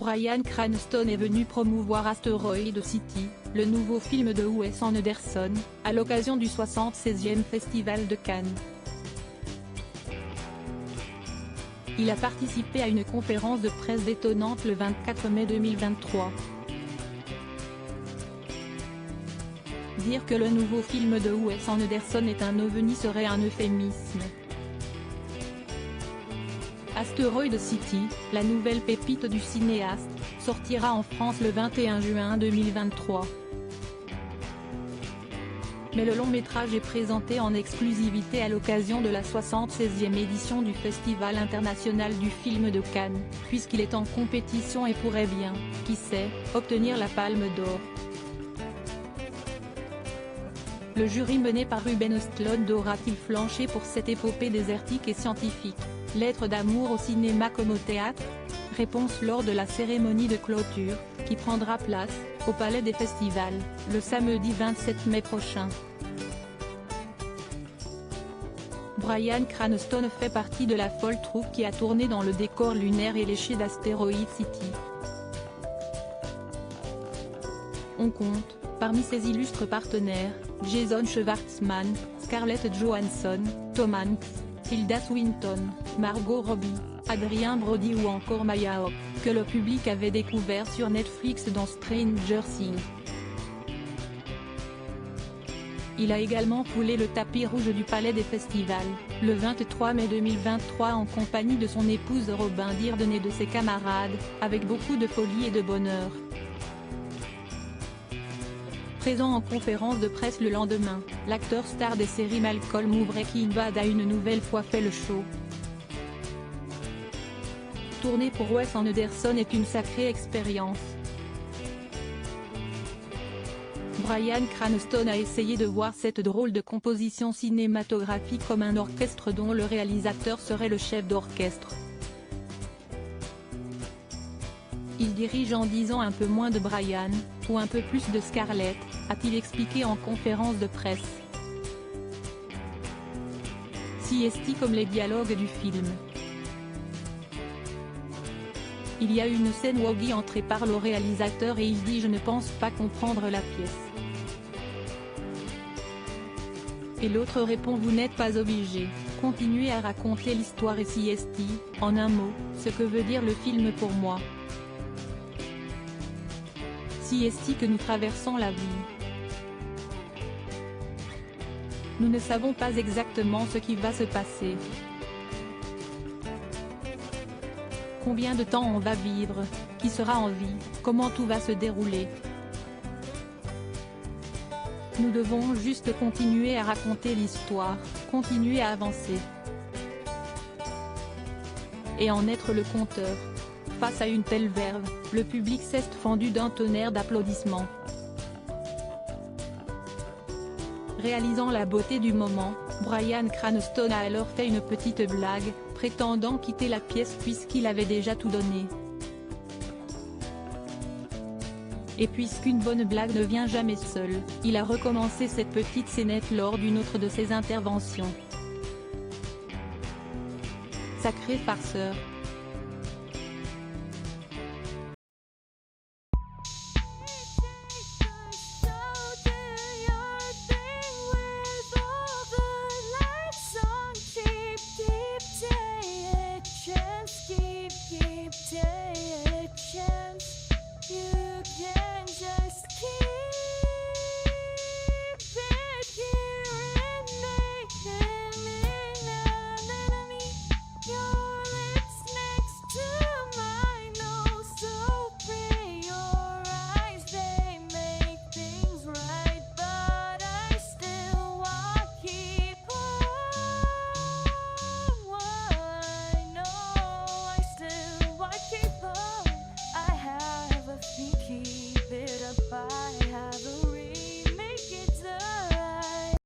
Bryan Cranston est venu promouvoir Asteroid City, le nouveau film de Wes Anderson, à l'occasion du 76e Festival de Cannes. Il a participé à une conférence de presse détonnante le 24 mai 2023. Dire que le nouveau film de Wes Anderson est un ovni serait un euphémisme. Asteroid City, la nouvelle pépite du cinéaste, sortira en France le 21 juin 2023. Mais le long métrage est présenté en exclusivité à l'occasion de la 76e édition du Festival international du film de Cannes, puisqu'il est en compétition et pourrait bien, qui sait, obtenir la Palme d'Or. Le jury mené par Ruben Östlund aura-t-il flanché pour cette épopée désertique et scientifique, lettre d'amour au cinéma comme au théâtre? Réponse lors de la cérémonie de clôture, qui prendra place, au Palais des Festivals, le samedi 27 mai prochain. Bryan Cranston fait partie de la folle troupe qui a tourné dans le décor lunaire et léché d'Asteroid City. On compte, parmi ses illustres partenaires, Jason Schwartzman, Scarlett Johansson, Tom Hanks, Tilda Swinton, Margot Robbie, Adrien Brody ou encore Maya Hawke, que le public avait découvert sur Netflix dans Stranger Things. Il a également foulé le tapis rouge du Palais des Festivals, le 23 mai 2023 en compagnie de son épouse Robin Dearden et de ses camarades, avec beaucoup de folie et de bonheur. Présent en conférence de presse le lendemain, l'acteur star des séries Malcolm Breaking Bad a une nouvelle fois fait le show. Tourner pour Wes Anderson est une sacrée expérience. Bryan Cranston a essayé de voir cette drôle de composition cinématographique comme un orchestre dont le réalisateur serait le chef d'orchestre. Il dirige en disant un peu moins de Bryan, ou un peu plus de Scarlett, a-t-il expliqué en conférence de presse. CST comme les dialogues du film. Il y a une scène où Woggy entre et parle au réalisateur et il dit « Je ne pense pas comprendre la pièce ». Et l'autre répond « Vous n'êtes pas obligé, continuez à raconter l'histoire et CST, en un mot, ce que veut dire le film pour moi. CST que nous traversons la vie. Nous ne savons pas exactement ce qui va se passer. Combien de temps on va vivre, qui sera en vie, comment tout va se dérouler. Nous devons juste continuer à raconter l'histoire, continuer à avancer. Et en être le conteur. Face à une telle verve, le public s'est fendu d'un tonnerre d'applaudissements. Réalisant la beauté du moment, Bryan Cranston a alors fait une petite blague, prétendant quitter la pièce puisqu'il avait déjà tout donné. Et puisqu'une bonne blague ne vient jamais seule, il a recommencé cette petite scénette lors d'une autre de ses interventions. Sacré farceur.